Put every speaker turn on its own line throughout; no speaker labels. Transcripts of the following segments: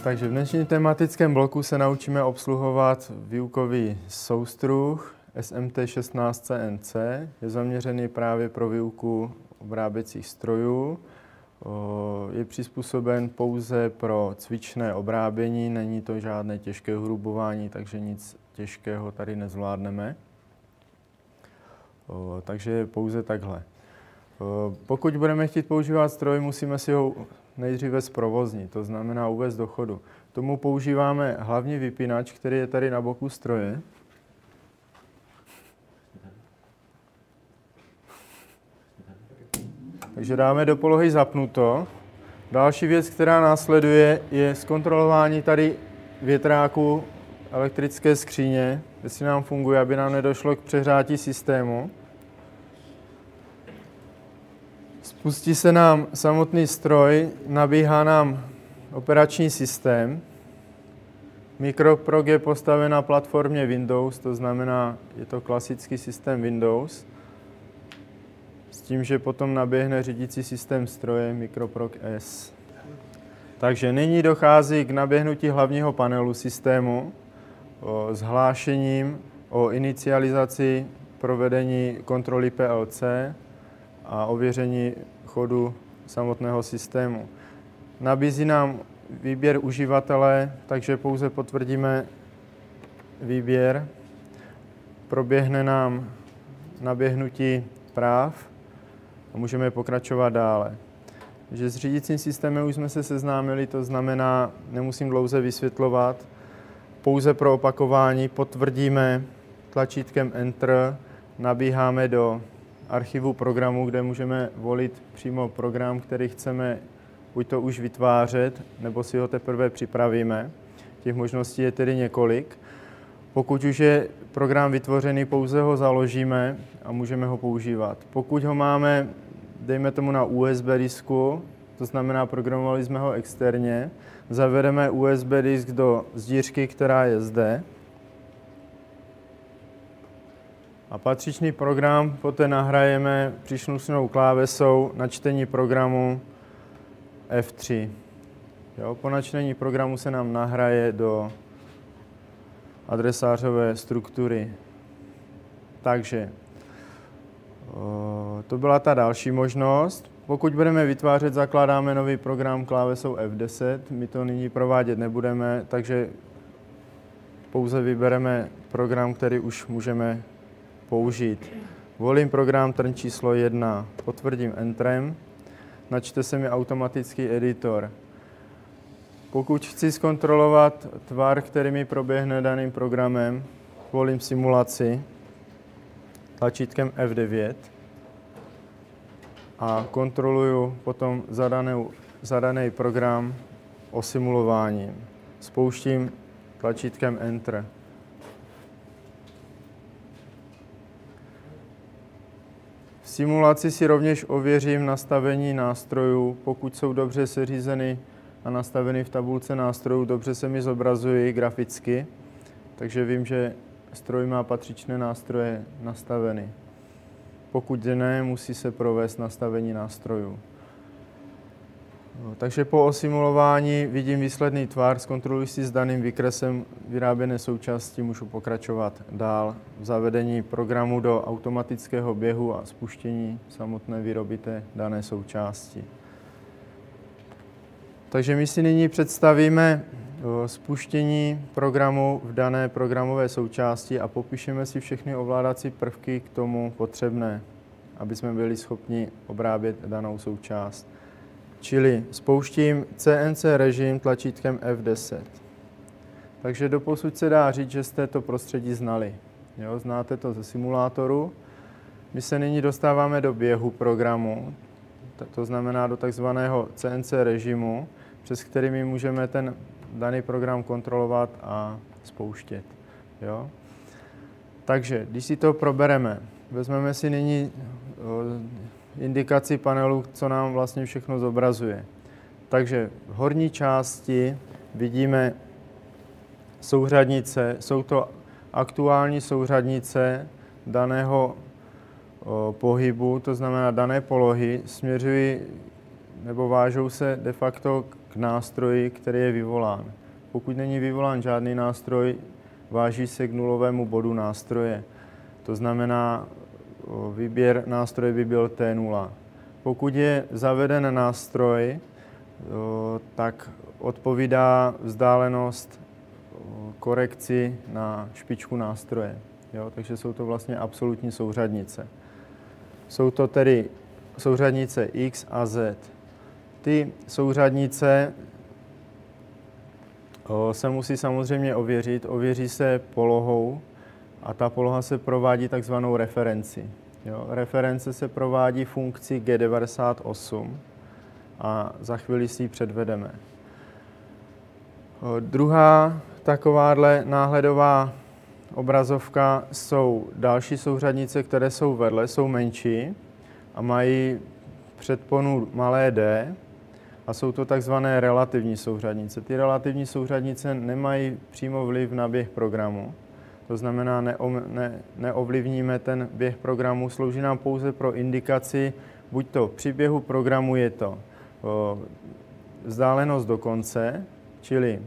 Takže v dnešním tematickém bloku se naučíme obsluhovat výukový soustruh SMT16CNC. Je zaměřený právě pro výuku obráběcích strojů. Je přizpůsoben pouze pro cvičné obrábění, není to žádné těžké hrubování, takže nic těžkého tady nezvládneme. Takže pouze takhle. Pokud budeme chtít používat stroj, musíme si ho nejdříve zprovoznit, to znamená uvést do chodu. K tomu používáme hlavní vypínač, který je tady na boku stroje. Takže dáme do polohy zapnuto. Další věc, která následuje, je zkontrolování tady větráku elektrické skříně, jestli nám funguje, aby nám nedošlo k přehřátí systému. Spustí se nám samotný stroj, nabíhá nám operační systém. MicroProg je postaven na platformě Windows, to znamená, je to klasický systém Windows. S tím, že potom naběhne řídící systém stroje MicroProg S. Takže nyní dochází k naběhnutí hlavního panelu systému s hlášením o inicializaci provedení kontroly PLC a ověření chodu samotného systému. Nabízí nám výběr uživatele, takže pouze potvrdíme výběr. Proběhne nám naběhnutí práv a můžeme pokračovat dále. Že s řídícím systémem už jsme se seznámili, to znamená, nemusím dlouze vysvětlovat, pouze pro opakování potvrdíme tlačítkem Enter, nabíháme do archivu programu, kde můžeme volit přímo program, který chceme buď to už vytvářet, nebo si ho teprve připravíme. Těch možností je tedy několik. Pokud už je program vytvořený, pouze ho založíme a můžeme ho používat. Pokud ho máme, dejme tomu na USB disku, to znamená, programovali jsme ho externě, zavedeme USB disk do sdířky, která je zde, a patřičný program poté nahrajeme příslušnou klávesou na čtení programu F3. Jo, po načtení programu se nám nahraje do adresářové struktury. Takže to byla ta další možnost. Pokud budeme vytvářet, zakládáme nový program klávesou F10. My to nyní provádět nebudeme, takže pouze vybereme program, který už můžeme použít. Volím program trn číslo 1, potvrdím Entrem, načte se mi automatický editor. Pokud chci zkontrolovat tvar, který mi proběhne daným programem, volím simulaci tlačítkem F9 a kontroluju potom zadaný program osimulováním. Spouštím tlačítkem Enter. V simulaci si rovněž ověřím nastavení nástrojů. Pokud jsou dobře seřízeny a nastaveny v tabulce nástrojů, dobře se mi zobrazují graficky, takže vím, že stroj má patřičné nástroje nastaveny. Pokud ne, musí se provést nastavení nástrojů. Takže po osimulování vidím výsledný tvar, zkontroluji si s daným výkresem vyráběné součásti, můžu pokračovat dál v zavedení programu do automatického běhu a spuštění samotné výroby té dané součásti. Takže my si nyní představíme spuštění programu v dané programové součásti a popíšeme si všechny ovládací prvky k tomu potřebné, aby jsme byli schopni obrábět danou součást. Čili spouštím CNC režim tlačítkem F10. Takže doposud se dá říct, že jste to prostředí znali. Jo, znáte to ze simulátoru. My se nyní dostáváme do běhu programu, to znamená do takzvaného CNC režimu, přes který my můžeme ten daný program kontrolovat a spouštět. Jo? Takže, když si to probereme, vezmeme si nyní indikaci panelu, co nám vlastně všechno zobrazuje. Takže v horní části vidíme souřadnice. Jsou to aktuální souřadnice daného pohybu, to znamená dané polohy, směřují nebo vážou se de facto k nástroji, který je vyvolán. Pokud není vyvolán žádný nástroj, váží se k nulovému bodu nástroje. To znamená, výběr nástroje by byl T0. Pokud je zaveden nástroj, tak odpovídá vzdálenost korekci na špičku nástroje. Jo? Takže jsou to vlastně absolutní souřadnice. Jsou to tedy souřadnice X a Z. Ty souřadnice se musí samozřejmě ověřit. Ověří se polohou a ta poloha se provádí takzvanou referenci. Jo? Reference se provádí funkcí G98 a za chvíli si ji předvedeme. Druhá takováhle náhledová obrazovka jsou další souřadnice, které jsou vedle, jsou menší a mají předponu malé d a jsou to takzvané relativní souřadnice. Ty relativní souřadnice nemají přímo vliv na běh programu, to znamená, neovlivníme ten běh programu, slouží nám pouze pro indikaci, buď to při běhu programu je to vzdálenost do konce, čili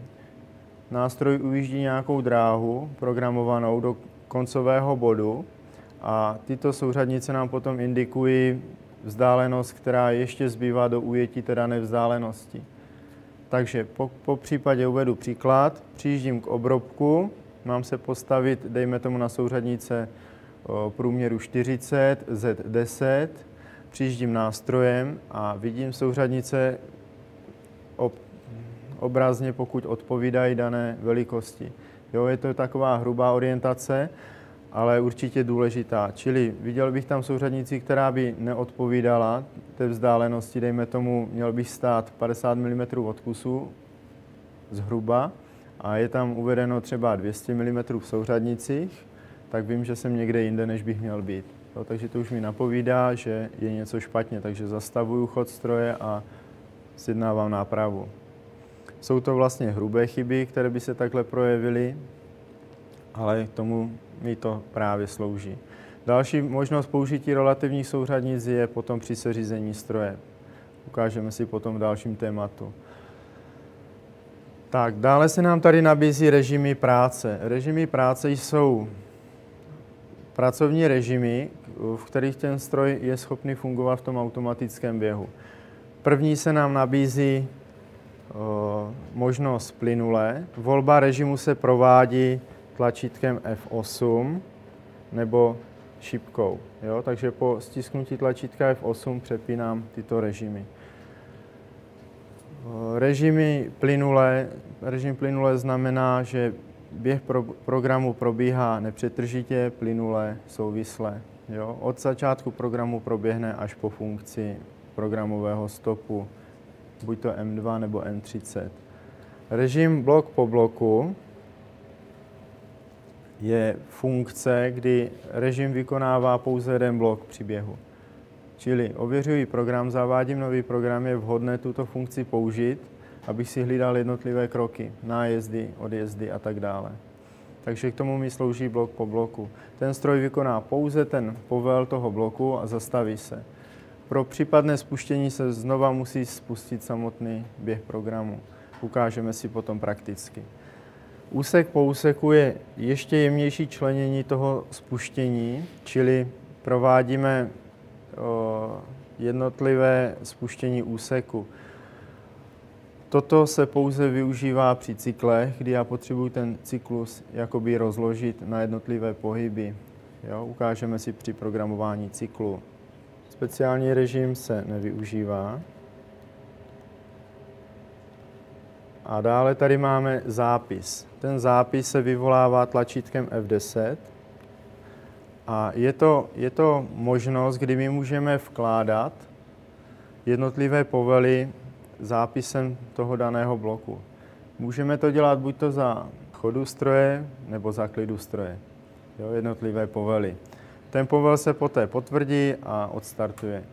nástroj ujíždí nějakou dráhu programovanou do koncového bodu a tyto souřadnice nám potom indikují vzdálenost, která ještě zbývá do ujetí té dané vzdálenosti. Takže po případě uvedu příklad, přijíždím k obrobku, mám se postavit, dejme tomu na souřadnice průměru 40, Z10, přijíždím nástrojem a vidím souřadnice obrazně, pokud odpovídají dané velikosti. Jo, je to taková hrubá orientace, ale určitě důležitá. Čili viděl bych tam souřadnici, která by neodpovídala té vzdálenosti, dejme tomu, měl bych stát 50 mm od kusu zhruba a je tam uvedeno třeba 200 mm v souřadnicích, tak vím, že jsem někde jinde, než bych měl být. Jo, takže to už mi napovídá, že je něco špatně, takže zastavuju chod stroje a sjednávám nápravu. Jsou to vlastně hrubé chyby, které by se takhle projevily, ale k tomu mi to právě slouží. Další možnost použití relativních souřadnic je potom při seřízení stroje. Ukážeme si potom v dalším tématu. Tak, dále se nám tady nabízí režimy práce. Režimy práce jsou pracovní režimy, v kterých ten stroj je schopný fungovat v tom automatickém běhu. První se nám nabízí možnost plynulé. Volba režimu se provádí tlačítkem F8 nebo šipkou. Jo? Takže po stisknutí tlačítka F8 přepínám tyto režimy. Režim plynulé znamená, že běh programu probíhá nepřetržitě, plynule, souvisle. Jo? Od začátku programu proběhne až po funkci programového stopu, buď to M2 nebo M30. Režim blok po bloku je funkce, kdy režim vykonává pouze jeden blok při běhu. Čili ověřuji program, zavádím nový program, je vhodné tuto funkci použít, abych si hlídal jednotlivé kroky, nájezdy, odjezdy a tak dále. Takže k tomu mi slouží blok po bloku. Ten stroj vykoná pouze ten povel toho bloku a zastaví se. Pro případné spuštění se znova musí spustit samotný běh programu. Ukážeme si potom prakticky. Úsek po úseku je ještě jemnější členění toho spuštění, čili provádíme jednotlivé spuštění úseku. Toto se pouze využívá při cyklech, kdy já potřebuji ten cyklus jakoby rozložit na jednotlivé pohyby. Jo, ukážeme si při programování cyklu. Speciální režim se nevyužívá. A dále tady máme zápis. Ten zápis se vyvolává tlačítkem F10. A je to možnost, kdy my můžeme vkládat jednotlivé povely zápisem toho daného bloku. Můžeme to dělat buď to za chodu stroje, nebo za klidu stroje. Jo, jednotlivé povely. Ten povel se poté potvrdí a odstartuje.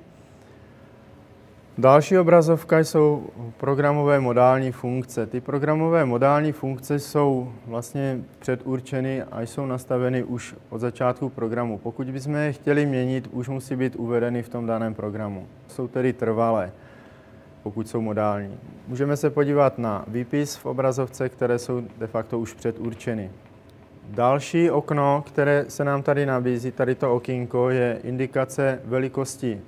Další obrazovka jsou programové modální funkce. Ty programové modální funkce jsou vlastně předurčeny a jsou nastaveny už od začátku programu. Pokud bychom je chtěli měnit, už musí být uvedeny v tom daném programu. Jsou tedy trvalé. pokud jsou modální. Můžeme se podívat na výpis v obrazovce, které jsou de facto už předurčeny. Další okno, které se nám tady nabízí, tady to okýnko, je indikace velikosti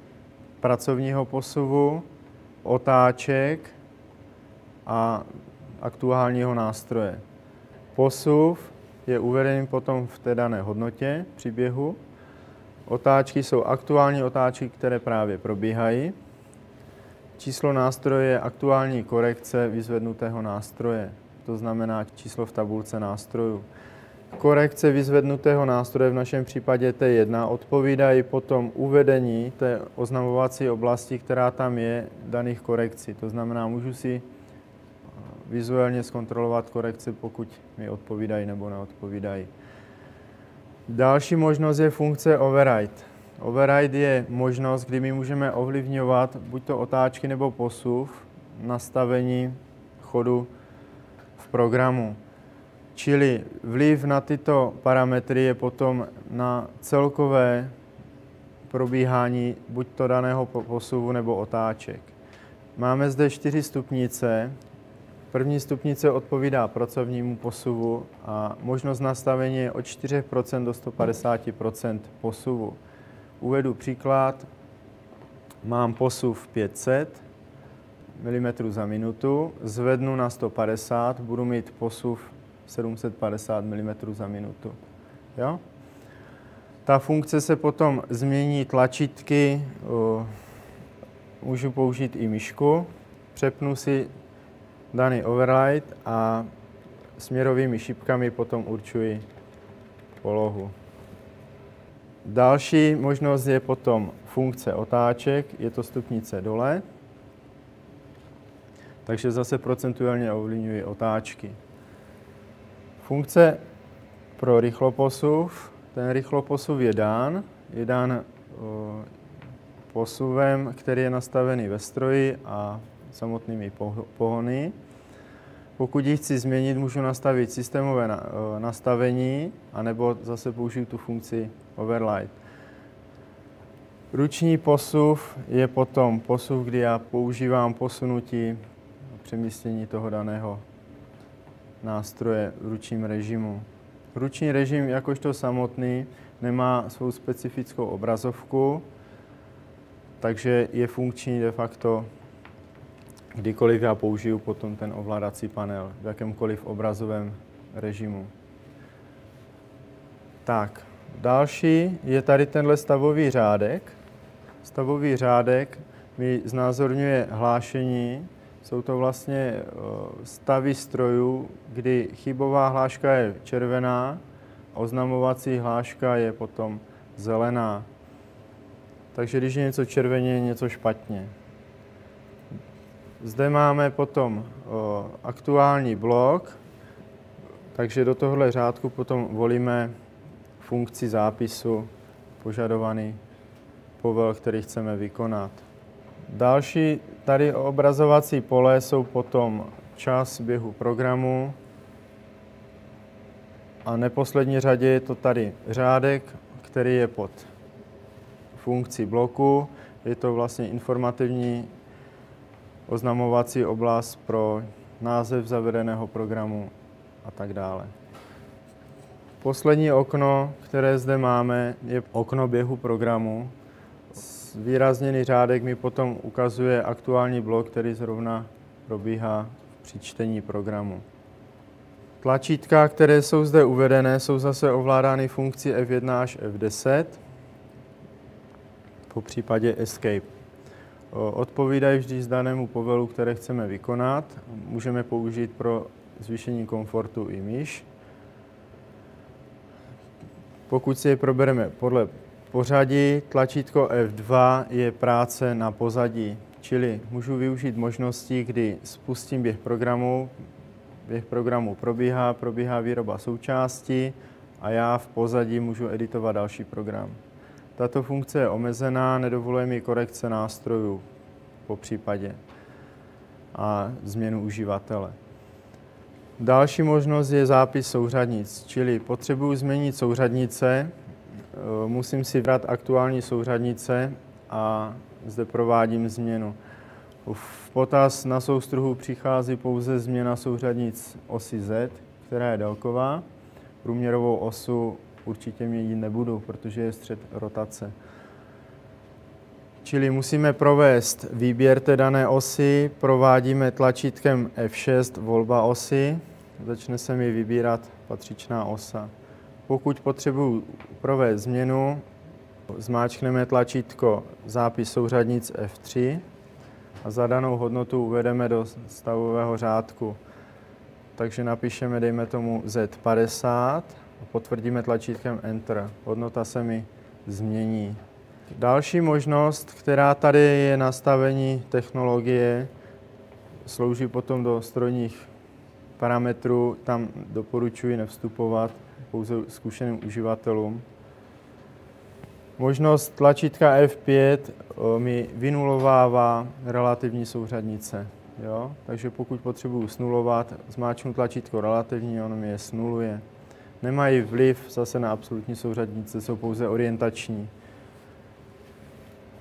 pracovního posuvu, otáček a aktuálního nástroje. Posuv je uvedený potom v té dané hodnotě příběhu. Otáčky jsou aktuální otáčky, které právě probíhají. Číslo nástroje je aktuální korekce vyzvednutého nástroje, to znamená číslo v tabulce nástrojů. Korekce vyzvednutého nástroje, v našem případě T1, odpovídají potom uvedení té oznamovací oblasti, která tam je, daných korekcí. To znamená, můžu si vizuálně zkontrolovat korekce, pokud mi odpovídají nebo neodpovídají. Další možnost je funkce override. Override je možnost, kdy my můžeme ovlivňovat buď to otáčky nebo posuv nastavení chodu v programu. Čili vliv na tyto parametry je potom na celkové probíhání buď to daného posuvu nebo otáček. Máme zde 4 stupnice. První stupnice odpovídá pracovnímu posuvu a možnost nastavení je od 4% do 150% posuvu. Uvedu příklad. Mám posuv 500 mm za minutu, zvednu na 150, budu mít posuv 750 mm za minutu. Jo? Ta funkce se potom změní tlačítky, můžu použít i myšku, přepnu si daný override a směrovými šipkami potom určuji polohu. Další možnost je potom funkce otáček, je to stupnice dole, takže zase procentuálně ovlivňuji otáčky. Funkce pro rychloposuv, ten rychloposuv je dán posuvem, který je nastavený ve stroji a samotnými pohony. Pokud ji chci změnit, můžu nastavit systémové nastavení, anebo zase použiju tu funkci override. Ruční posuv je potom posuv, kdy já používám posunutí a přemístění toho daného nástroje v ručním režimu. Ruční režim jakožto samotný nemá svou specifickou obrazovku, takže je funkční de facto kdykoliv já použiju potom ten ovládací panel v jakémkoliv obrazovém režimu. Tak, další je tady tenhle stavový řádek. Stavový řádek mi znázorňuje hlášení. Jsou to vlastně stavy strojů, kdy chybová hláška je červená, oznamovací hláška je potom zelená. Takže když je něco červeně, je něco špatně. Zde máme potom aktuální blok, takže do tohohle řádku potom volíme funkci zápisu, požadovaný povel, který chceme vykonat. Další tady obrazovací pole jsou potom čas běhu programu a v neposlední řadě je to tady řádek, který je pod funkcí bloku. Je to vlastně informativní oznamovací oblast pro název zavedeného programu a tak dále. Poslední okno, které zde máme, je okno běhu programu. Zvýrazněný řádek mi potom ukazuje aktuální blok, který zrovna probíhá při čtení programu. Tlačítka, které jsou zde uvedené, jsou zase ovládány funkcí F1 až F10, po případě Escape. Odpovídají vždy danému povelu, které chceme vykonat. Můžeme použít pro zvýšení komfortu i myš. Pokud si je probereme podle pořadí, tlačítko F2 je práce na pozadí, čili můžu využít možnosti, kdy spustím běh programu. Běh programu probíhá výroba součástí a já v pozadí můžu editovat další program. Tato funkce je omezená, nedovoluje mi korekce nástrojů po případě a změnu uživatele. Další možnost je zápis souřadnic, čili potřebuji změnit souřadnice, musím si vybrat aktuální souřadnice a zde provádím změnu. V potaz na soustruhu přichází pouze změna souřadnic osy Z, která je délková. Průměrovou osu určitě měnit nebudu, protože je střed rotace. Čili musíme provést výběr té dané osy, provádíme tlačítkem F6 volba osy, začne se mi vybírat patřičná osa. Pokud potřebuji provést změnu, zmáčkneme tlačítko zápis souřadnic F3 a zadanou hodnotu uvedeme do stavového řádku. Takže napíšeme, dejme tomu Z50 a potvrdíme tlačítkem Enter. Hodnota se mi změní. Další možnost, která tady je nastavení technologie, slouží potom do strojních parametrů. Tam doporučuji nevstupovat, pouze zkušeným uživatelům. Možnost tlačítka F5 mi vynulovává relativní souřadnice. Jo? Takže pokud potřebuji snulovat, zmáčknu tlačítko relativní, ono mi je snuluje. Nemají vliv zase na absolutní souřadnice, jsou pouze orientační.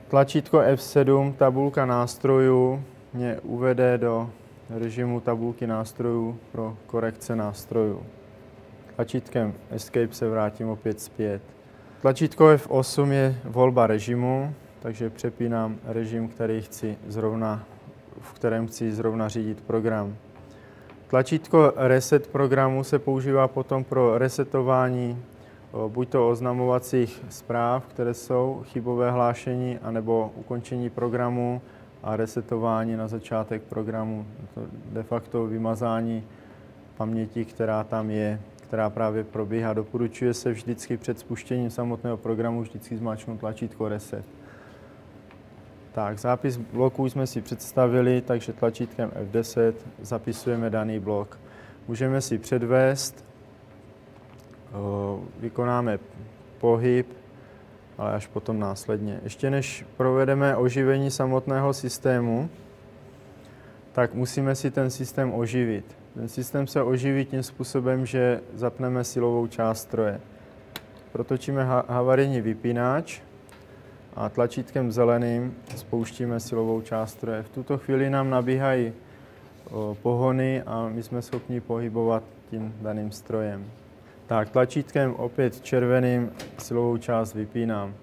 Tlačítko F7, tabulka nástrojů, mě uvede do režimu tabulky nástrojů pro korekce nástrojů. Tlačítkem Escape se vrátím opět zpět. Tlačítko F8 je volba režimu, takže přepínám režim, v kterém chci zrovna řídit program. Tlačítko Reset programu se používá potom pro resetování buď to oznamovacích zpráv, které jsou chybové hlášení, anebo ukončení programu a resetování na začátek programu. To de facto vymazání paměti, která tam je, která právě probíhá. Doporučuje se vždycky před spuštěním samotného programu vždycky zmáčknout tlačítko Reset. Tak, zápis bloků jsme si představili, takže tlačítkem F10 zapisujeme daný blok. Můžeme si předvést, vykonáme pohyb, ale až potom následně. Ještě než provedeme oživení samotného systému, tak musíme si ten systém oživit. Ten systém se oživí tím způsobem, že zapneme silovou část stroje. Protočíme havarijní vypínač a tlačítkem zeleným spouštíme silovou část stroje. V tuto chvíli nám nabíhají pohony a my jsme schopni pohybovat tím daným strojem. Tak, tlačítkem opět červeným silovou část vypínám.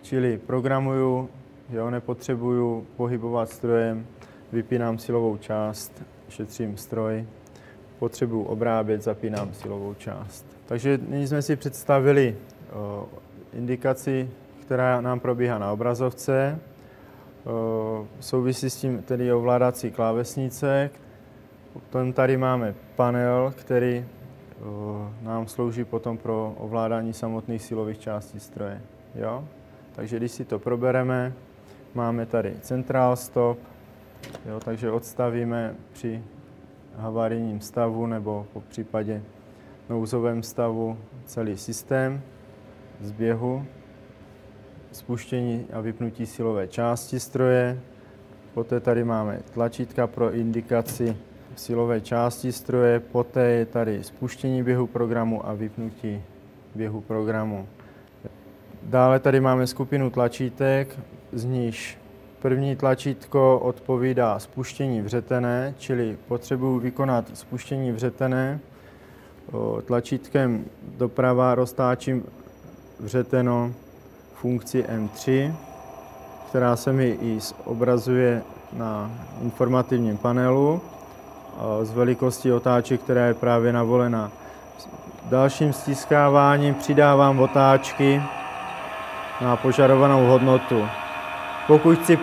Čili programuju, jo, nepotřebuju pohybovat strojem, vypínám silovou část, šetřím stroj, potřebuju obrábět, zapínám silovou část. Takže nyní jsme si představili indikaci, která nám probíhá na obrazovce. Souvisí s tím tedy ovládací klávesnice. Potom tady máme panel, který nám slouží potom pro ovládání samotných silových částí stroje. Jo? Takže když si to probereme, máme tady central stop, jo? Takže odstavíme při havarijním stavu nebo po případě nouzovém stavu celý systém z běhu, spuštění a vypnutí silové části stroje. Poté tady máme tlačítka pro indikaci silové části stroje, poté je tady spuštění běhu programu a vypnutí běhu programu. Dále tady máme skupinu tlačítek, z níž první tlačítko odpovídá spuštění vřetené, čili potřebuji vykonat spuštění vřetené. Tlačítkem doprava roztáčím vřeteno funkci M3, která se mi i zobrazuje na informativním panelu z velikosti otáček, která je právě navolena. Dalším stiskáváním přidávám otáčky na požadovanou hodnotu. Pokud chci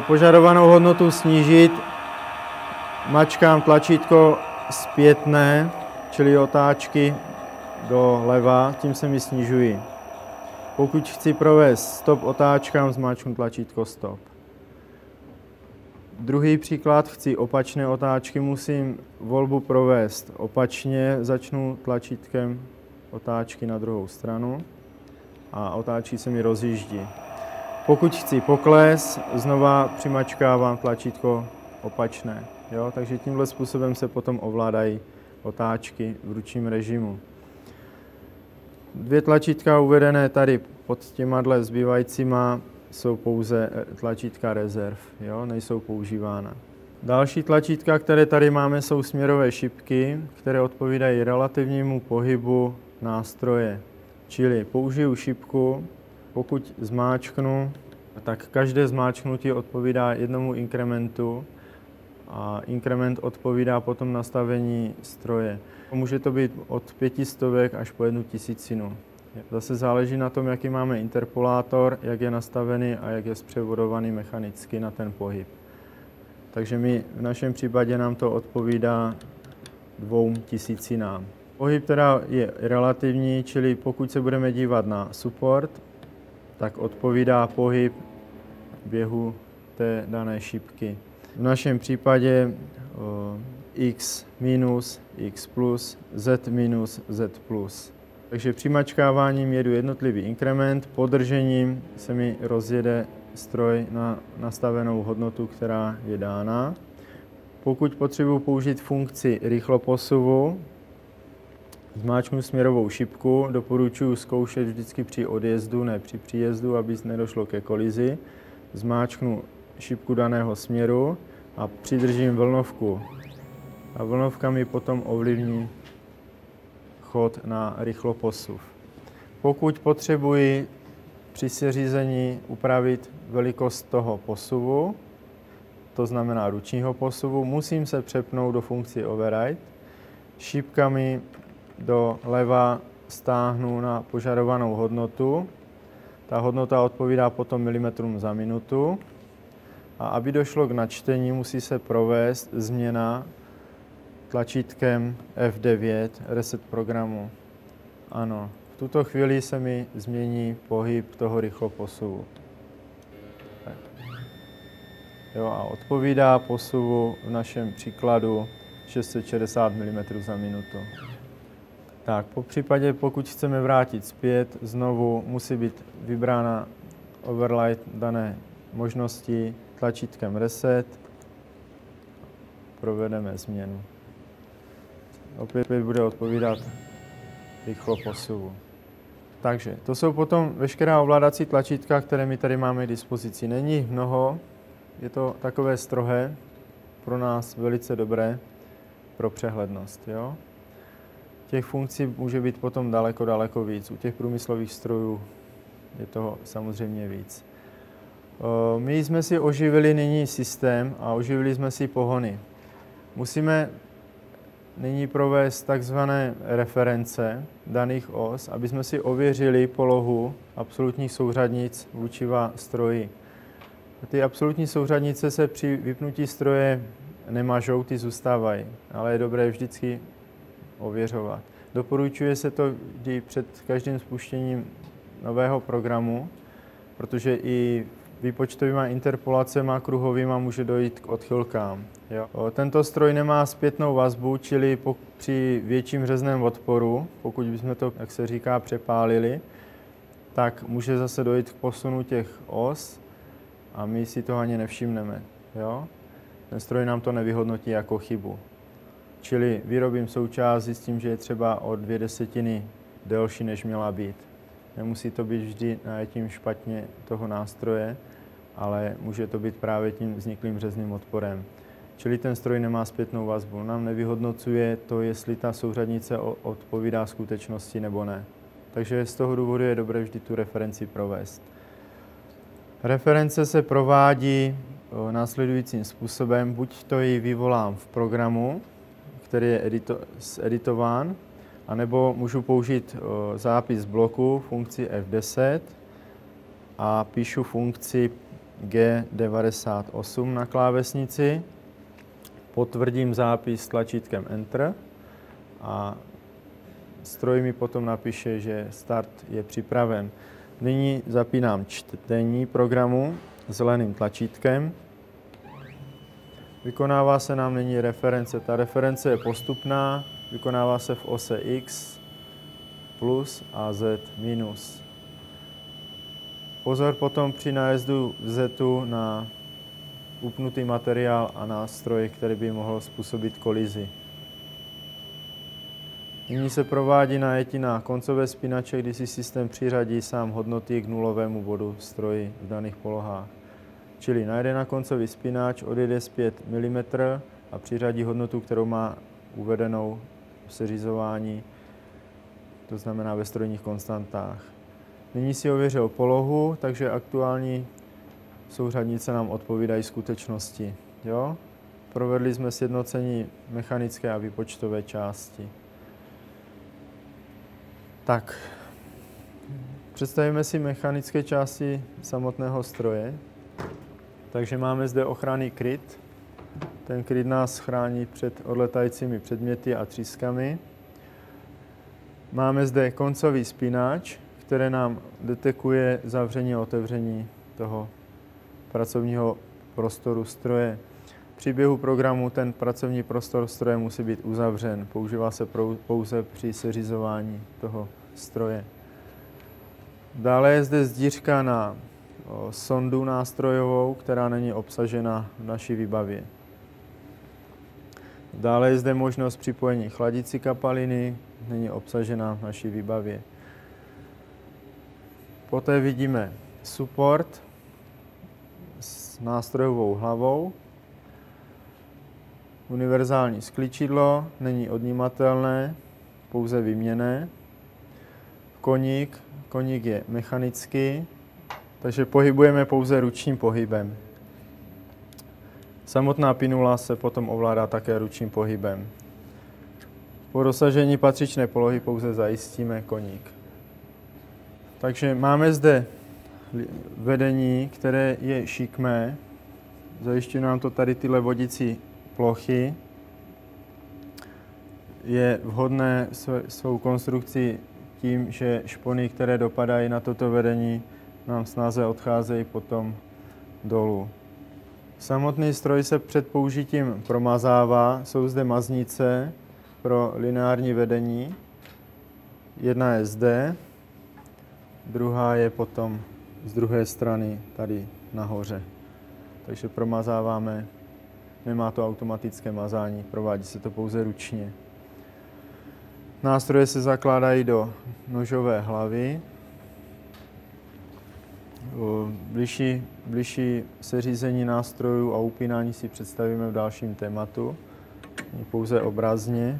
požadovanou hodnotu snížit, mačkám tlačítko zpětné, čili otáčky doleva, tím se mi snižují. Pokud chci provést stop otáčkám, zmáčknu tlačítko stop. Druhý příklad, chci opačné otáčky, musím volbu provést opačně, začnu tlačítkem otáčky na druhou stranu a otáčky se mi rozjíždí. Pokud chci pokles, znova přimačkávám tlačítko opačné. Jo? Takže tímhle způsobem se potom ovládají otáčky v ručním režimu. Dvě tlačítka uvedené tady pod těma zbývajícíma jsou pouze tlačítka rezerv, jo? Nejsou používána. Další tlačítka, které tady máme, jsou směrové šipky, které odpovídají relativnímu pohybu nástroje. Čili použiju šipku, pokud zmáčknu, tak každé zmáčknutí odpovídá jednomu inkrementu a inkrement odpovídá potom nastavení stroje. Může to být od 500 až po 1000. Zase záleží na tom, jaký máme interpolátor, jak je nastavený a jak je zpřevodovaný mechanicky na ten pohyb. Takže v našem případě nám to odpovídá 2000. Pohyb teda je relativní, čili pokud se budeme dívat na support, tak odpovídá pohyb běhu té dané šipky. V našem případě x minus, x plus, z minus, z plus. Takže přimačkáváním jedu jednotlivý inkrement, podržením se mi rozjede stroj na nastavenou hodnotu, která je dána. Pokud potřebuji použít funkci rychloposuvu, zmáčknu směrovou šipku, doporučuji zkoušet vždycky při odjezdu, ne při příjezdu, aby nedošlo ke kolizi. Zmáčknu šipku daného směru a přidržím vlnovku. A vlnovka mi potom ovlivní chod na rychloposuv. Pokud potřebuji při seřízení upravit velikost toho posuvu, to znamená ručního posuvu, musím se přepnout do funkci override. Šipkami doleva stáhnu na požadovanou hodnotu. Ta hodnota odpovídá potom milimetrům za minutu. A aby došlo k načtení, musí se provést změna tlačítkem F9 reset programu. Ano, v tuto chvíli se mi změní pohyb toho rychloposuvu. Jo, a odpovídá posuvu v našem příkladu 660 mm za minutu. Tak, po případě, pokud chceme vrátit zpět, znovu musí být vybrána override dané možnosti tlačítkem reset. Provedeme změnu. Opět bude odpovídat rychloposuvu. Takže to jsou potom veškerá ovládací tlačítka, které my tady máme k dispozici. Není jich mnoho, je to takové strohé, pro nás velice dobré pro přehlednost. Jo? Těch funkcí může být potom daleko víc. U těch průmyslových strojů je toho samozřejmě víc. My jsme si oživili nyní systém a oživili jsme si pohony. Musíme nyní provést takzvané reference daných os, aby jsme si ověřili polohu absolutních souřadnic vůči stroji. Ty absolutní souřadnice se při vypnutí stroje nemažou, ty zůstávají, ale je dobré vždycky ověřovat. Doporučuje se to vždy před každým spuštěním nového programu, protože i výpočtovýma interpolacemi kruhovýma může dojít k odchylkám. Jo. Tento stroj nemá zpětnou vazbu, čili při větším řezném odporu, pokud bychom to, jak se říká, přepálili, tak může zase dojít k posunu těch os a my si toho ani nevšimneme. Jo. Ten stroj nám to nevyhodnotí jako chybu. Čili vyrobím součást, zjistím, že je třeba o 0,2 delší, než měla být. Nemusí to být vždy najetím špatně toho nástroje, ale může to být právě tím vzniklým řezným odporem. Čili ten stroj nemá zpětnou vazbu. Nám nevyhodnocuje to, jestli ta souřadnice odpovídá skutečnosti nebo ne. Takže z toho důvodu je dobré vždy tu referenci provést. Reference se provádí následujícím způsobem. Buď to ji vyvolám v programu, který je zeditován, anebo můžu použít zápis bloku, funkci F10 a píšu funkci G98 na klávesnici, potvrdím zápis tlačítkem Enter a stroj mi potom napíše, že start je připraven. Nyní zapínám čtení programu zeleným tlačítkem. Vykonává se nám nyní reference. Ta reference je postupná, vykonává se v ose X plus a Z minus. Pozor potom při nájezdu Z na upnutý materiál a nástroj, který by mohl způsobit kolizi. Nyní se provádí najetí na koncové spínače, kdy si systém přiřadí sám hodnoty k nulovému bodu stroji v daných polohách. Čili najde na koncový spínač, odjede zpět milimetr a přiřadí hodnotu, kterou má uvedenou v seřizování, to znamená ve strojních konstantách. Nyní si ověřil polohu, takže aktuální souřadnice nám odpovídají skutečnosti. Jo? Provedli jsme sjednocení mechanické a výpočtové části. Tak, představíme si mechanické části samotného stroje. Takže máme zde ochranný kryt. Ten kryt nás chrání před odletajícími předměty a třískami. Máme zde koncový spínač, který nám detekuje zavření a otevření toho pracovního prostoru stroje. Při běhu programu ten pracovní prostor stroje musí být uzavřen. Používá se pouze při seřizování toho stroje. Dále je zde zdířka na sondu nástrojovou, která není obsažena v naší výbavě. Dále je zde možnost připojení chladicí kapaliny, není obsažena v naší výbavě. Poté vidíme support s nástrojovou hlavou, univerzální sklíčidlo, není odnímatelné, pouze výměnné. Koník je mechanický, takže pohybujeme pouze ručním pohybem. Samotná pinula se potom ovládá také ručním pohybem. Po dosažení patřičné polohy pouze zajistíme koník. Takže máme zde vedení, které je šikmé. Zajišťuje nám to tady tyhle vodicí plochy. Je vhodné svou konstrukci tím, že špony, které dopadají na toto vedení, nám snáze odcházejí potom dolů. Samotný stroj se před použitím promazává. Jsou zde maznice pro lineární vedení. Jedna je zde, druhá je potom z druhé strany tady nahoře. Takže promazáváme, nemá to automatické mazání, provádí se to pouze ručně. Nástroje se zakládají do nožové hlavy. Bližší seřízení nástrojů a upínání si představíme v dalším tématu. Pouze obrazně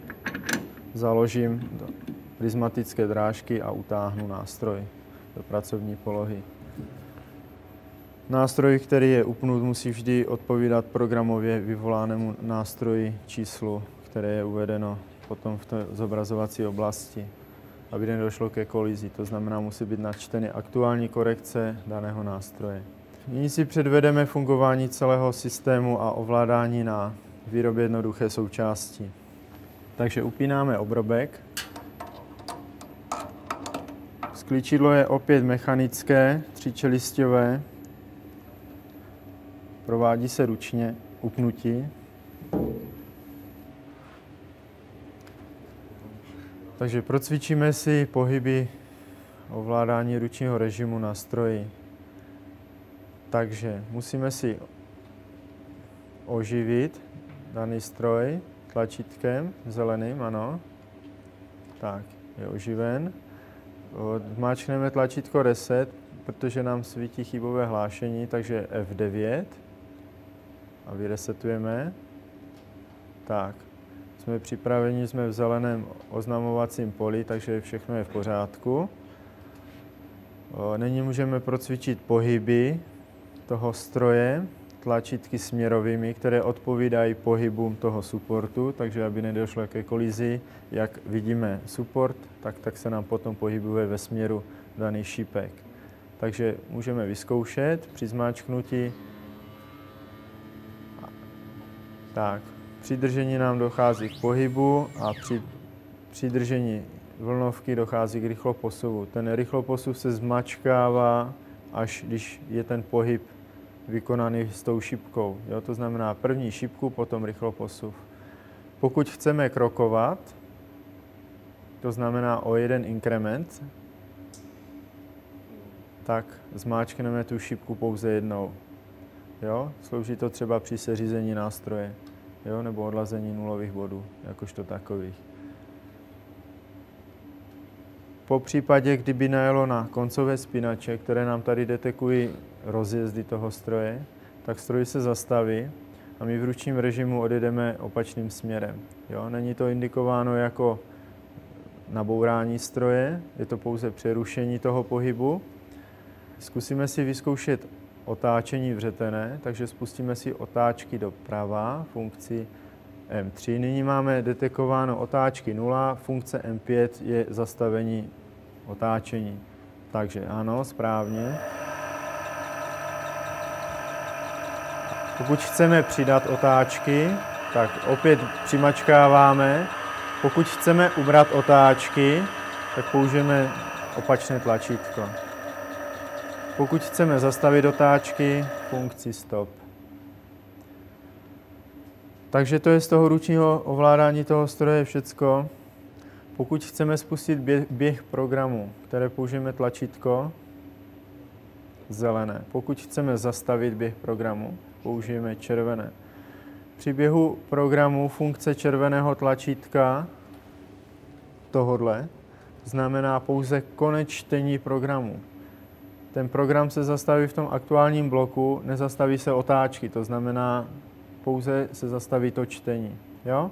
založím do prismatické drážky a utáhnu nástroj do pracovní polohy. Nástroj, který je upnut, musí vždy odpovídat programově vyvolanému nástroji číslu, které je uvedeno potom v té zobrazovací oblasti, aby nedošlo ke kolizi. To znamená, musí být načteny aktuální korekce daného nástroje. Nyní si předvedeme fungování celého systému a ovládání na výrobě jednoduché součásti. Takže upínáme obrobek. Sklíčidlo je opět mechanické, tříčelisťové. Provádí se ručně upnutí. Takže procvičíme si pohyby ovládání ručního režimu na stroji. Takže musíme si oživit daný stroj tlačítkem zeleným, ano. Tak, je oživen. Zmáčkneme tlačítko Reset, protože nám svítí chybové hlášení, takže F9 a vyresetujeme. Tak, jsme připraveni, jsme v zeleném oznamovacím poli, takže všechno je v pořádku. Nyní můžeme procvičit pohyby toho stroje tlačítky směrovými, které odpovídají pohybům toho supportu, takže aby nedošlo ke kolizi, jak vidíme support, tak se nám potom pohybuje ve směru daný šípek. Takže můžeme vyzkoušet při zmáčknutí. Tak, při držení nám dochází k pohybu a při držení vlnovky dochází k rychloposuvu. Ten rychloposuv se zmačkává, až když je ten pohyb vykonaný s tou šipkou. Jo? To znamená první šipku, potom rychloposuv. Pokud chceme krokovat, to znamená o jeden inkrement, tak zmáčkneme tu šipku pouze jednou. Jo? Slouží to třeba při seřízení nástroje, jo? Nebo odlazení nulových bodů, jakožto takových. Po případě, kdyby najelo na koncové spínače, které nám tady detekují rozjezdy toho stroje, tak stroj se zastaví a my v ručním režimu odjedeme opačným směrem. Jo? Není to indikováno jako nabourání stroje, je to pouze přerušení toho pohybu. Zkusíme si vyzkoušet otáčení vřetené, takže spustíme si otáčky doprava, funkci M3. Nyní máme detekováno otáčky 0, funkce M5 je zastavení otáčení. Takže ano, správně. Pokud chceme přidat otáčky, tak opět přimačkáváme. Pokud chceme ubrat otáčky, tak použijeme opačné tlačítko. Pokud chceme zastavit otáčky, funkci stop. Takže to je z toho ručního ovládání toho stroje všecko. Pokud chceme spustit běh programu, které použijeme tlačítko zelené. Pokud chceme zastavit běh programu, použijeme červené. Při běhu programu funkce červeného tlačítka tohodle znamená pouze konec čtení programu. Ten program se zastaví v tom aktuálním bloku, nezastaví se otáčky, to znamená, pouze se zastaví to čtení. Jo?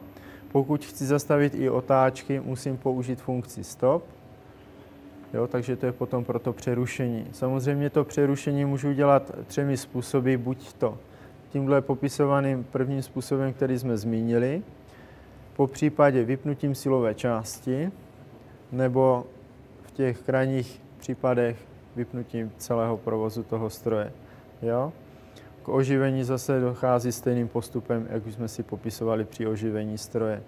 Pokud chci zastavit i otáčky, musím použít funkci stop. Jo? Takže to je potom pro to přerušení. Samozřejmě to přerušení můžu dělat 3 způsoby, buď to tímhle popisovaným prvním způsobem, který jsme zmínili, po případě vypnutím silové části, nebo v těch krajních případech vypnutím celého provozu toho stroje. Jo? K oživení zase dochází stejným postupem, jak už jsme si popisovali při oživení stroje.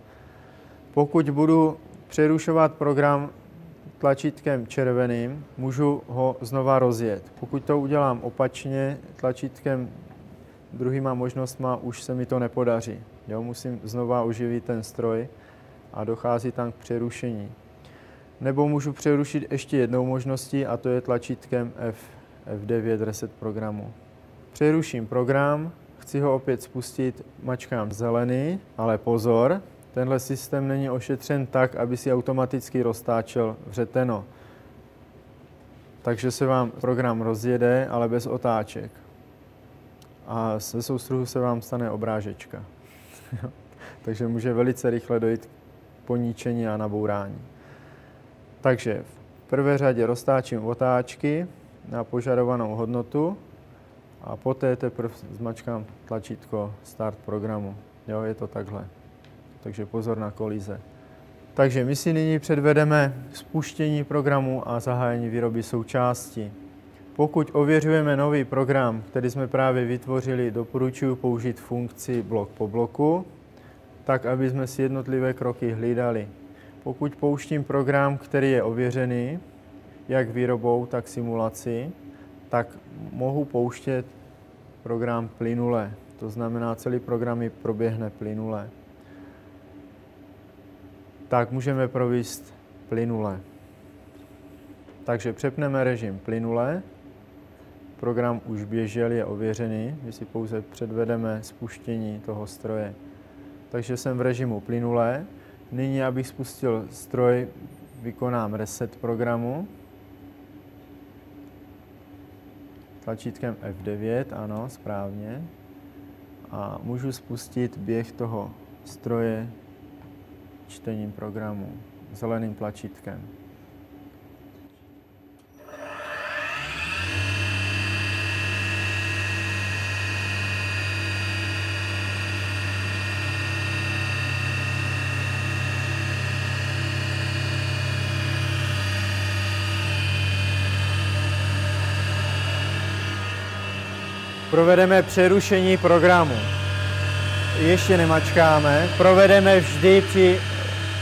Pokud budu přerušovat program tlačítkem červeným, můžu ho znova rozjet. Pokud to udělám opačně, tlačítkem druhýma možnostma, už se mi to nepodaří. Jo? Musím znova oživit ten stroj a dochází tam k přerušení. Nebo můžu přerušit ještě jednou možností, a to je tlačítkem F9 reset programu. Přeruším program, chci ho opět spustit, mačkám zelený, ale pozor, tenhle systém není ošetřen tak, aby si automaticky roztáčel vřeteno. Takže se vám program rozjede, ale bez otáček. A ze soustruhu se vám stane obrážečka. Takže může velice rychle dojít k poníčení a nabourání. Takže v prvé řadě roztáčím otáčky na požadovanou hodnotu a poté teprve zmačkám tlačítko Start programu. Jo, je to takhle. Takže pozor na kolize. Takže my si nyní předvedeme spuštění programu a zahájení výroby součástí. Pokud ověřujeme nový program, který jsme právě vytvořili, doporučuji použít funkci blok po bloku, tak aby jsme si jednotlivé kroky hlídali. Pokud pouštím program, který je ověřený, jak výrobou, tak simulací, tak mohu pouštět program plynule. To znamená, celý program mi proběhne plynule. Tak můžeme provést plynule. Takže přepneme režim plynule. Program už běžel, je ověřený. My si pouze předvedeme spuštění toho stroje. Takže jsem v režimu plynule. Nyní, abych spustil stroj, vykonám reset programu. Tlačítkem F9, ano, správně. A můžu spustit běh toho stroje čtením programu zeleným tlačítkem. Provedeme přerušení programu. Ještě nemačkáme. Provedeme vždy při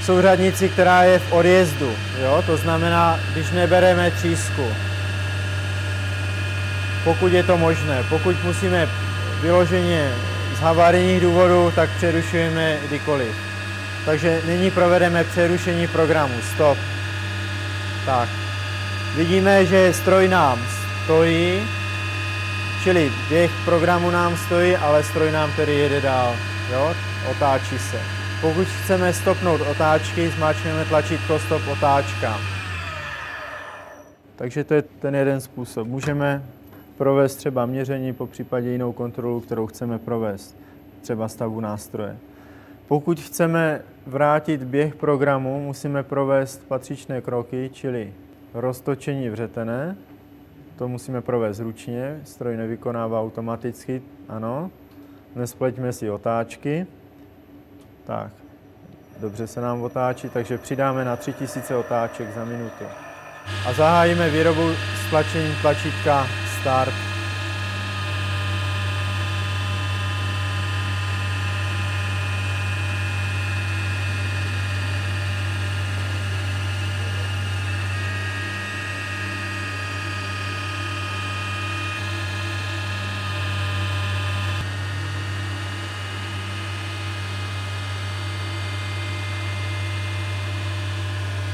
souřadnici, která je v odjezdu. Jo? To znamená, když nebereme třísku. Pokud je to možné. Pokud musíme vyloženě z havarijních důvodů, tak přerušujeme kdykoliv. Takže nyní provedeme přerušení programu. Stop. Tak. Vidíme, že stroj nám stojí. Čili běh programu nám stojí, ale stroj nám tedy jede dál, jo? Otáčí se. Pokud chceme stopnout otáčky, zmáčkneme tlačítko stop otáčka. Takže to je ten jeden způsob. Můžeme provést třeba měření, popřípadě jinou kontrolu, kterou chceme provést, třeba stavu nástroje. Pokud chceme vrátit běh programu, musíme provést patřičné kroky, čili roztočení vřetené. To musíme provést ručně, stroj nevykonává automaticky, ano. Nespleťme si otáčky. Tak, dobře se nám otáčí, takže přidáme na 3000 otáček za minutu. A zahájíme výrobu stlačením tlačítka Start.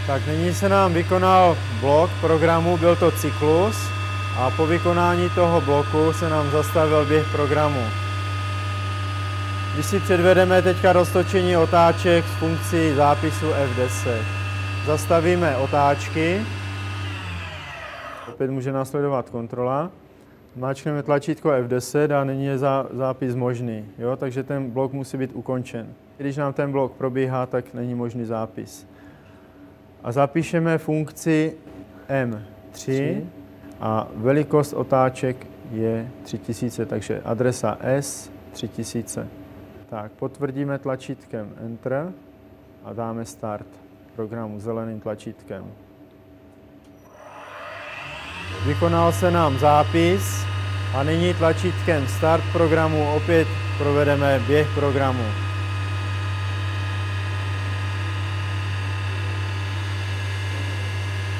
Tak nyní se nám vykonal blok programu, byl to cyklus a po vykonání toho bloku se nám zastavil běh programu. Když si předvedeme teďka roztočení otáček s funkcí zápisu F10. Zastavíme otáčky, opět může následovat kontrola, zmáčkneme tlačítko F10 a nyní je zápis možný, jo? Takže ten blok musí být ukončen. Když nám ten blok probíhá, tak není možný zápis. A zapíšeme funkci M3 a velikost otáček je 3000, takže adresa S 3000. Tak, potvrdíme tlačítkem Enter a dáme Start programu zeleným tlačítkem. Vykonal se nám zápis a nyní tlačítkem Start programu opět provedeme běh programu.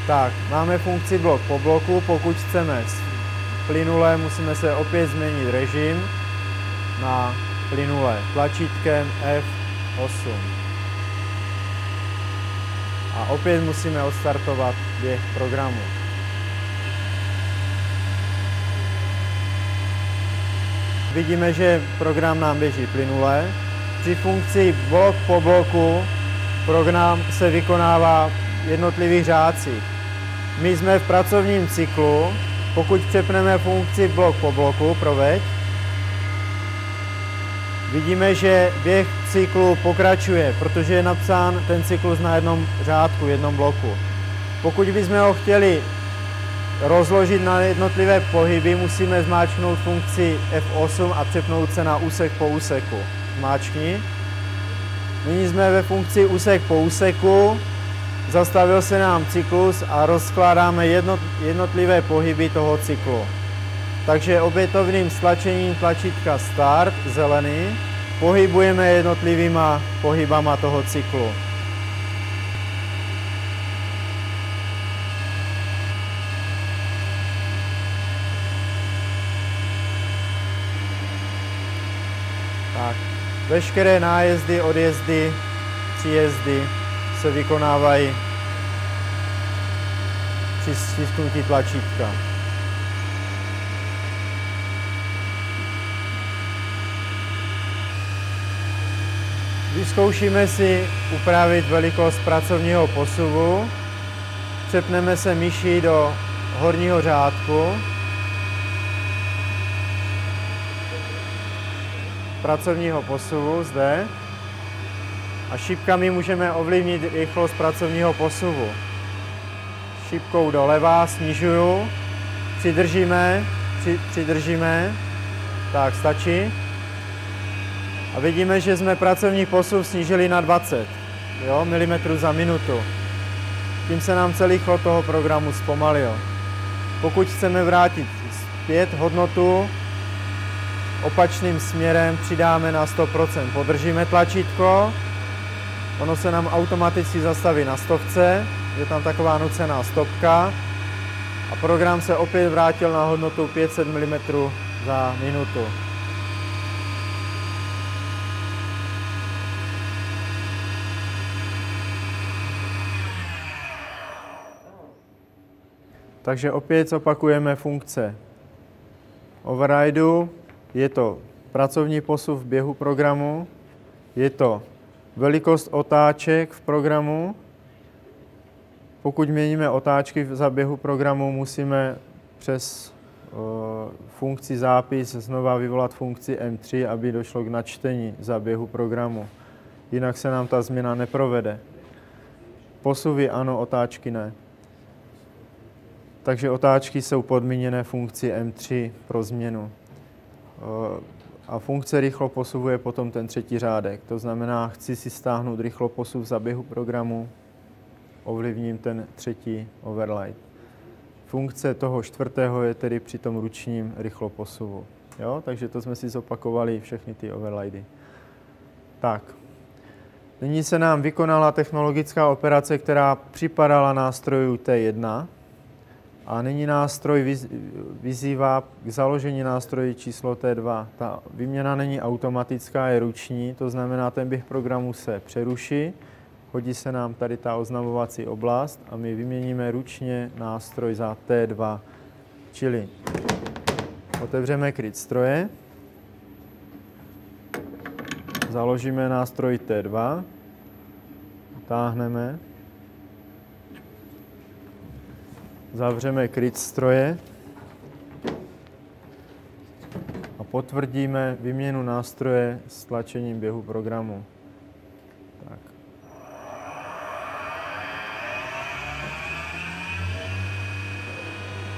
Tak, máme funkci blok po bloku, pokud chceme plynule, musíme se opět změnit režim na plynule tlačítkem F8. A opět musíme odstartovat běh programu. Vidíme, že program nám běží plynule. Při funkci blok po bloku program se vykonává v jednotlivých řádcích. My jsme v pracovním cyklu, pokud přepneme funkci blok po bloku, proveď, vidíme, že běh cyklu pokračuje, protože je napsán ten cyklus na jednom řádku, jednom bloku. Pokud bychom ho chtěli rozložit na jednotlivé pohyby, musíme zmáčknout funkci F8 a přepnout se na úsek po úseku. Zmáčkni. Nyní jsme ve funkci úsek po úseku. Zastavil se nám cyklus a rozkládáme jednotlivé pohyby toho cyklu. Takže opětovným stlačením tlačítka Start, zelený, pohybujeme jednotlivýma pohybama toho cyklu. Tak, veškeré nájezdy, odjezdy, příjezdy se vykonávají při stisknutí tlačítka. Vyzkoušíme si upravit velikost pracovního posuvu. Přepneme se myší do horního řádku. Pracovního posuvu zde. A šipkami můžeme ovlivnit rychlost pracovního posuvu. Šipkou doleva snižuju, přidržíme, tak stačí. A vidíme, že jsme pracovní posuv snížili na 20 mm za minutu. Tím se nám celý chod toho programu zpomalil. Pokud chceme vrátit zpět hodnotu, opačným směrem přidáme na 100%. Podržíme tlačítko, ono se nám automaticky zastaví na 100, je tam taková nucená stopka a program se opět vrátil na hodnotu 500 mm za minutu. Takže opět opakujeme funkce overrideu. Je to pracovní posun v běhu programu, je to velikost otáček v programu, pokud měníme otáčky v zaběhu programu, musíme přes funkci zápis znova vyvolat funkci M3, aby došlo k načtení zaběhu programu. Jinak se nám ta změna neprovede. Posuvy ano, otáčky ne. Takže otáčky jsou podmíněné funkci M3 pro změnu. A funkce rychloposuvu je potom ten třetí řádek. To znamená, chci si stáhnout rychloposuv v zaběhu programu, ovlivním ten třetí override. Funkce toho čtvrtého je tedy při tom ručním rychloposuvu. Jo? Takže to jsme si zopakovali všechny ty overridy. Tak. Nyní se nám vykonala technologická operace, která připadala nástroju T1. A nyní nástroj vyzývá k založení nástroje číslo T2. Ta výměna není automatická, je ruční, to znamená, ten běh programu se přeruší, hodí se nám tady ta oznamovací oblast a my vyměníme ručně nástroj za T2. Čili otevřeme kryt stroje, založíme nástroj T2, utáhneme, zavřeme kryt stroje a potvrdíme výměnu nástroje s tlačením běhu programu. Tak.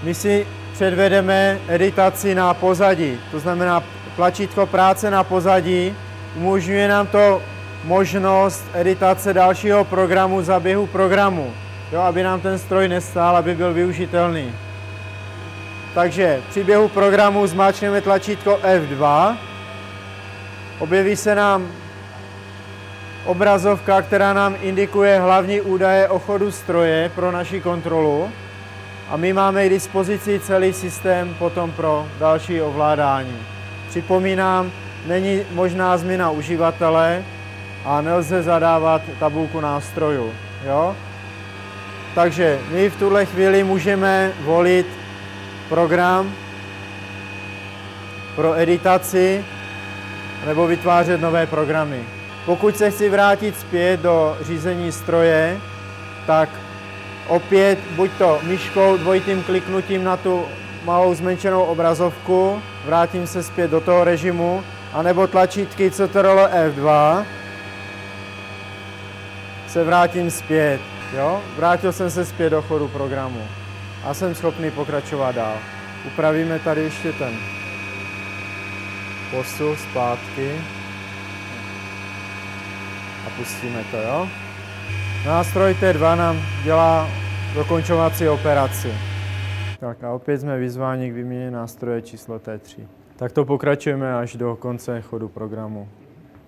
My si předvedeme editaci na pozadí, to znamená tlačítko práce na pozadí, umožňuje nám to možnost editace dalšího programu za běhu programu. Jo, aby nám ten stroj nestál, aby byl využitelný. Takže při běhu programu zmáčkneme tlačítko F2. Objeví se nám obrazovka, která nám indikuje hlavní údaje o chodu stroje pro naši kontrolu. A my máme k dispozici celý systém potom pro další ovládání. Připomínám, není možná změna uživatele a nelze zadávat tabulku nástrojů. Jo? Takže my v tuhle chvíli můžeme volit program pro editaci nebo vytvářet nové programy. Pokud se chci vrátit zpět do řízení stroje, tak opět buď to myškou dvojitým kliknutím na tu malou zmenšenou obrazovku, vrátím se zpět do toho režimu, anebo tlačítky Ctrl F2 se vrátím zpět. Jo? Vrátil jsem se zpět do chodu programu a jsem schopný pokračovat dál. Upravíme tady ještě ten posun zpátky a pustíme to. Jo? Nástroj T2 nám dělá dokončovací operaci. Tak a opět jsme vyzváni k výměně nástroje číslo T3. Tak to pokračujeme až do konce chodu programu.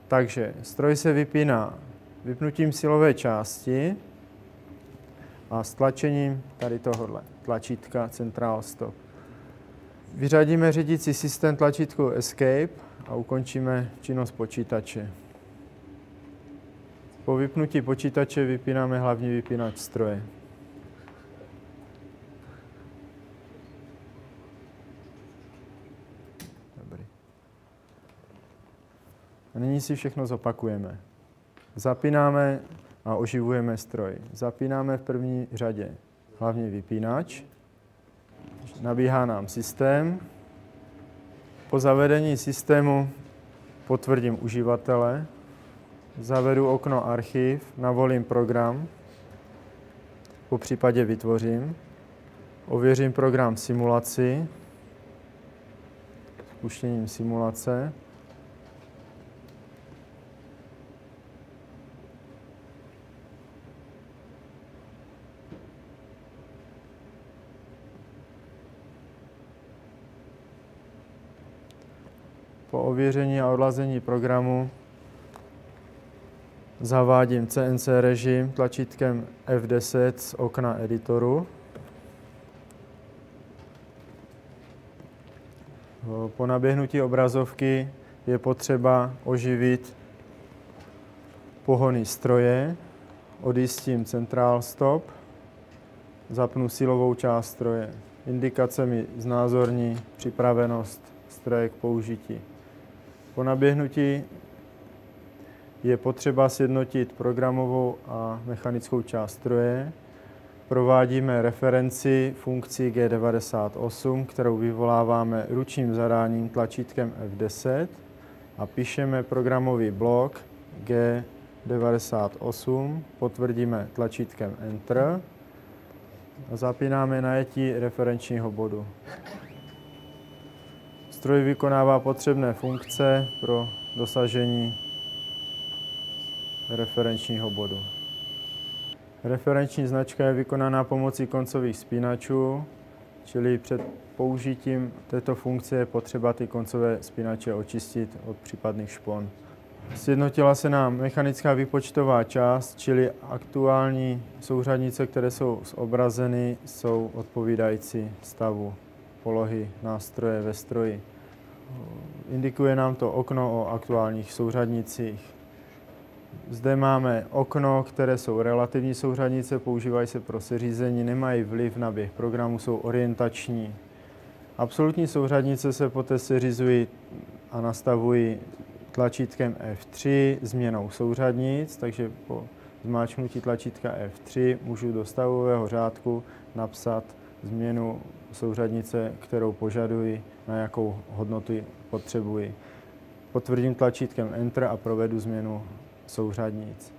Takže stroj se vypíná vypnutím silové části a stlačením tady tohohle tlačítka Central Stop. Vyřadíme řídící systém tlačítku Escape a ukončíme činnost počítače. Po vypnutí počítače vypínáme hlavní vypínač stroje. Dobrý. A nyní si všechno zopakujeme. Zapínáme a oživujeme stroj. Zapínáme v první řadě hlavní vypínač. Nabíhá nám systém. Po zavedení systému potvrdím uživatele. Zavedu okno archiv, navolím program, po případě vytvořím. Ověřím program simulaci, spuštěním simulace. Po ověření a odlazení programu zavádím CNC režim tlačítkem F10 z okna editoru. Po naběhnutí obrazovky je potřeba oživit pohony stroje. Odjistím Central Stop, zapnu silovou část stroje. Indikace mi znázorní připravenost stroje k použití. Po naběhnutí je potřeba sjednotit programovou a mechanickou část stroje. provádíme referenci funkcí G98, kterou vyvoláváme ručním zadáním tlačítkem F10 a píšeme programový blok G98, potvrdíme tlačítkem Enter a zapínáme najetí referenčního bodu. Stroj vykonává potřebné funkce pro dosažení referenčního bodu. Referenční značka je vykonaná pomocí koncových spínačů, čili před použitím této funkce je potřeba ty koncové spínače očistit od případných špon. Sjednotila se nám mechanická výpočtová část, čili aktuální souřadnice, které jsou zobrazeny, jsou odpovídající stavu polohy nástroje ve stroji. Indikuje nám to okno o aktuálních souřadnicích. Zde máme okno, které jsou relativní souřadnice, používají se pro seřízení, nemají vliv na běh programu, jsou orientační. Absolutní souřadnice se poté seřizují a nastavují tlačítkem F3 změnou souřadnic, takže po zmáčknutí tlačítka F3 můžu do stavového řádku napsat změnu souřadnice, kterou požaduji, na jakou hodnotu potřebuji. Potvrdím tlačítkem Enter a provedu změnu souřadnic.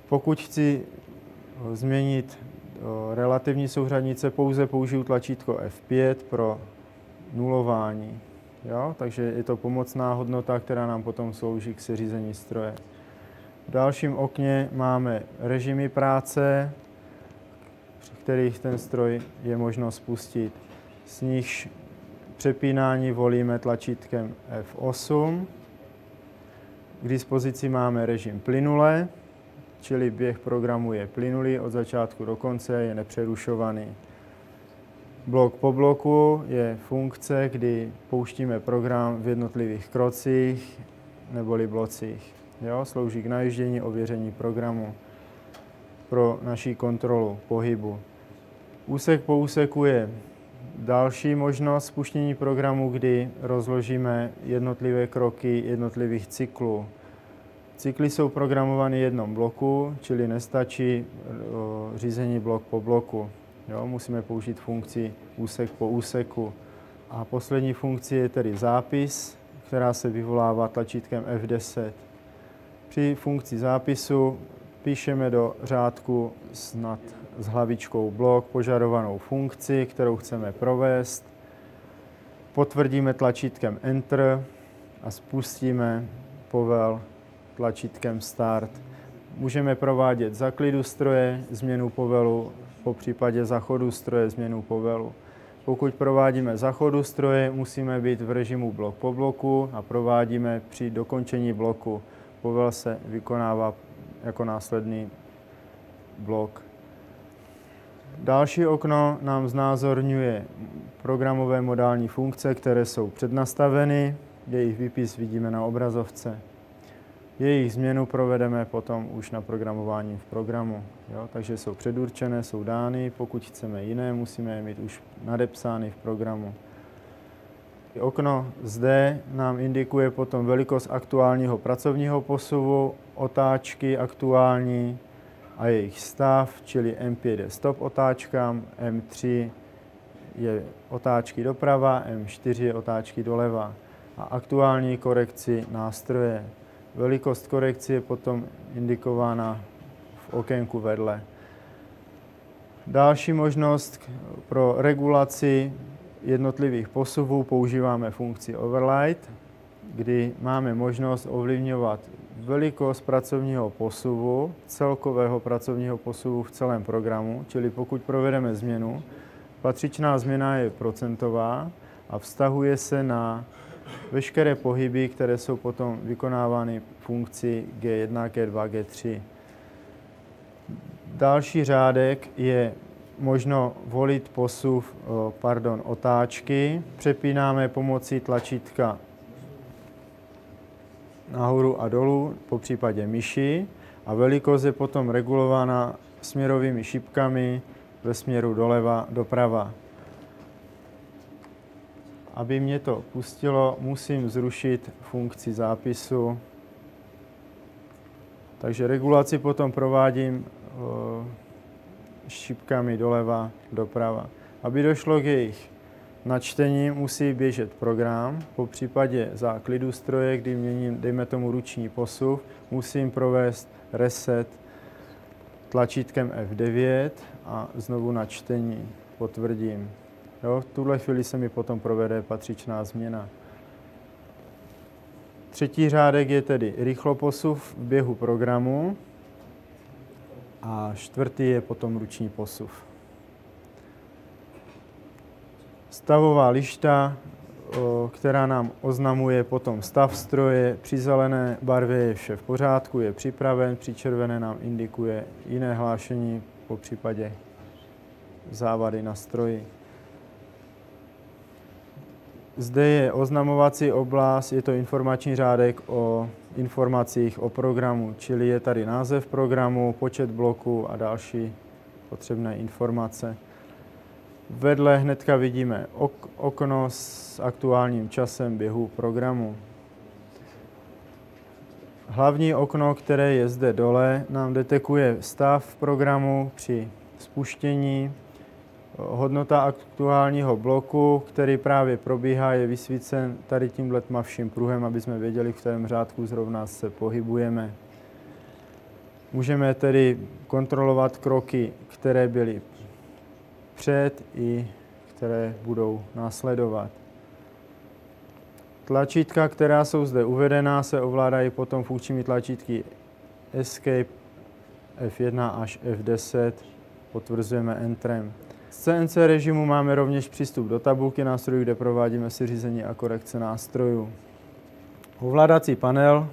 Pokud chci změnit relativní souřadnice, pouze použiju tlačítko F5 pro nulování. Jo? Takže je to pomocná hodnota, která nám potom slouží k seřízení stroje. V dalším okně máme režimy práce, při kterých ten stroj je možno spustit. Z nichž přepínání volíme tlačítkem F8. K dispozici máme režim plynule, čili běh programu je plynulý od začátku do konce, je nepřerušovaný. Blok po bloku je funkce, kdy pouštíme program v jednotlivých krocích neboli blocích. Jo? Slouží k najíždění, ověření programu pro naši kontrolu pohybu. Úsek po úseku je další možnost spuštění programu, kdy rozložíme jednotlivé kroky jednotlivých cyklů. Cykly jsou programovány v jednom bloku, čili nestačí řízení blok po bloku. Jo, musíme použít funkci úsek po úseku. A poslední funkce je tedy zápis, která se vyvolává tlačítkem F10. Při funkci zápisu píšeme do řádku s hlavičkou blok požadovanou funkci, kterou chceme provést. Potvrdíme tlačítkem Enter a spustíme povel tlačítkem Start. Můžeme provádět za klidu stroje změnu povelu, po případě za chodu stroje změnu povelu. Pokud provádíme za chodu stroje, musíme být v režimu blok po bloku a provádíme při dokončení bloku. Povel se vykonává jako následný blok. Další okno nám znázorňuje programové modální funkce, které jsou přednastaveny. Jejich výpis vidíme na obrazovce. Jejich změnu provedeme potom už na programování v programu. Jo? Takže jsou předurčené, jsou dány. Pokud chceme jiné, musíme je mít už nadepsány v programu. Okno zde nám indikuje potom velikost aktuálního pracovního posuvu, otáčky aktuální a jejich stav, čili M5 je stop otáčkám, M3 je otáčky doprava, M4 je otáčky doleva a aktuální korekci nástroje. Velikost korekce je potom indikována v okénku vedle. Další možnost pro regulaci jednotlivých posuvů používáme funkci Override, kdy máme možnost ovlivňovat velikost pracovního posuvu, celkového pracovního posuvu v celém programu, čili pokud provedeme změnu, patřičná změna je procentová a vztahuje se na veškeré pohyby, které jsou potom vykonávány funkcí G1, G2, G3. Další řádek je možno volit otáčky. Přepínáme pomocí tlačítka nahoru a dolů, po případě myši. A velikost je potom regulována směrovými šipkami ve směru doleva, doprava. Aby mě to pustilo, musím zrušit funkci zápisu. Takže regulaci potom provádím šipkami doleva, doprava. Aby došlo k jejich načtení, musí běžet program. Po případě záklidu stroje, kdy měním, dejme tomu, ruční posuv, musím provést reset tlačítkem F9 a znovu načtení potvrdím. Jo, v tuhle chvíli se mi potom provede patřičná změna. Třetí řádek je tedy rychloposuv v běhu programu a čtvrtý je potom ruční posuv. Stavová lišta, která nám oznamuje potom stav stroje, při zelené barvě je vše v pořádku, je připraven, při červené nám indikuje jiné hlášení, po případě závady na stroji. Zde je oznamovací oblast, je to informační řádek o informacích o programu, čili je tady název programu, počet bloků a další potřebné informace. Vedle hnedka vidíme okno s aktuálním časem běhu programu. Hlavní okno, které je zde dole, nám detekuje stav programu při spuštění. Hodnota aktuálního bloku, který právě probíhá, je vysvícen tady tímhle tmavším pruhem, aby jsme věděli, v kterém řádku zrovna se pohybujeme. Můžeme tedy kontrolovat kroky, které byly před i které budou následovat. Tlačítka, která jsou zde uvedená, se ovládají potom funkčními tlačítky Escape F1 až F10, potvrzujeme Entrem. Z CNC režimu máme rovněž přístup do tabulky nástrojů, kde provádíme seřízení a korekce nástrojů. Ovládací panel,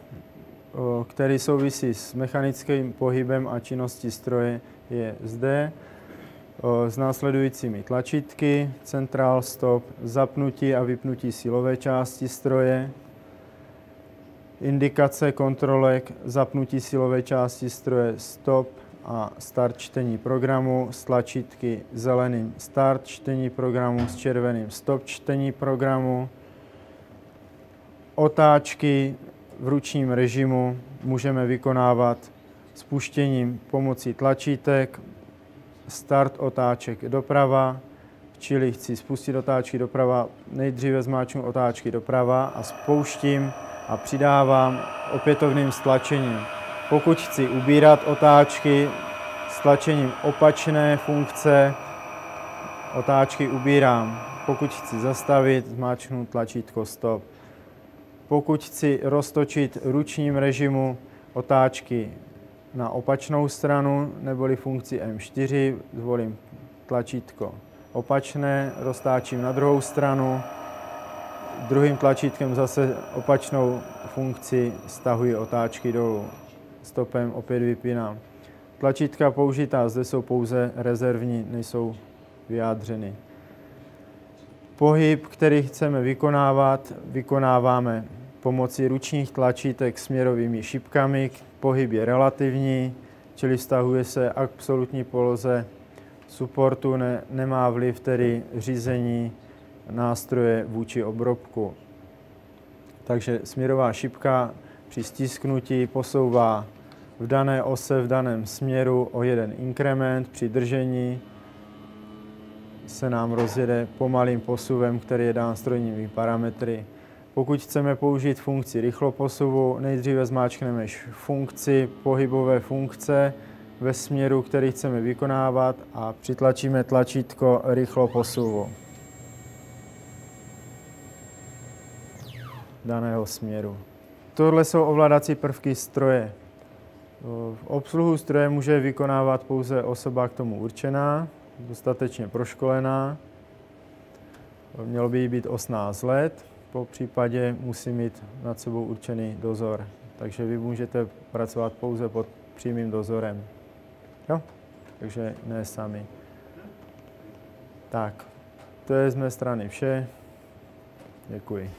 který souvisí s mechanickým pohybem a činností stroje, je zde s následujícími tlačítky, central, stop, zapnutí a vypnutí silové části stroje, indikace kontrolek, zapnutí silové části stroje, stop a start čtení programu, s tlačítky zeleným start čtení programu, s červeným stop čtení programu, otáčky v ručním režimu můžeme vykonávat spuštěním pomocí tlačítek, start otáček doprava, čili chci spustit otáčky doprava, nejdříve zmáčknu otáčky doprava a spouštím a přidávám opětovným stlačením. Pokud chci ubírat otáčky, stlačením opačné funkce otáčky ubírám. Pokud chci zastavit, zmáčknu tlačítko stop. Pokud chci roztočit ručním režimu otáčky na opačnou stranu, neboli funkci M4, zvolím tlačítko opačné, roztáčím na druhou stranu, druhým tlačítkem zase opačnou funkci stahuji otáčky dolů. Stopem opět vypínám. Tlačítka použitá zde jsou pouze rezervní, nejsou vyjádřeny. Pohyb, který chceme vykonávat, vykonáváme pomocí ručních tlačítek směrovými šipkami. Pohyb je relativní, čili vztahuje se k absolutní poloze supportu, nemá vliv tedy řízení nástroje vůči obrobku. Takže směrová šipka při stisknutí posouvá v dané ose, v daném směru o jeden inkrement, při držení se nám rozjede pomalým posuvem, který je dán strojními parametry. Pokud chceme použít funkci rychloposuvu, nejdříve zmáčkneme funkci pohybové funkce ve směru, který chceme vykonávat a přitlačíme tlačítko rychloposuvu daného směru. Tohle jsou ovládací prvky stroje. Obsluhu stroje může vykonávat pouze osoba k tomu určená, dostatečně proškolená. Mělo by jí být 18 let, po případě musí mít nad sebou určený dozor. Takže vy můžete pracovat pouze pod přímým dozorem. Jo? Takže ne sami. Tak, to je z mé strany vše. Děkuji.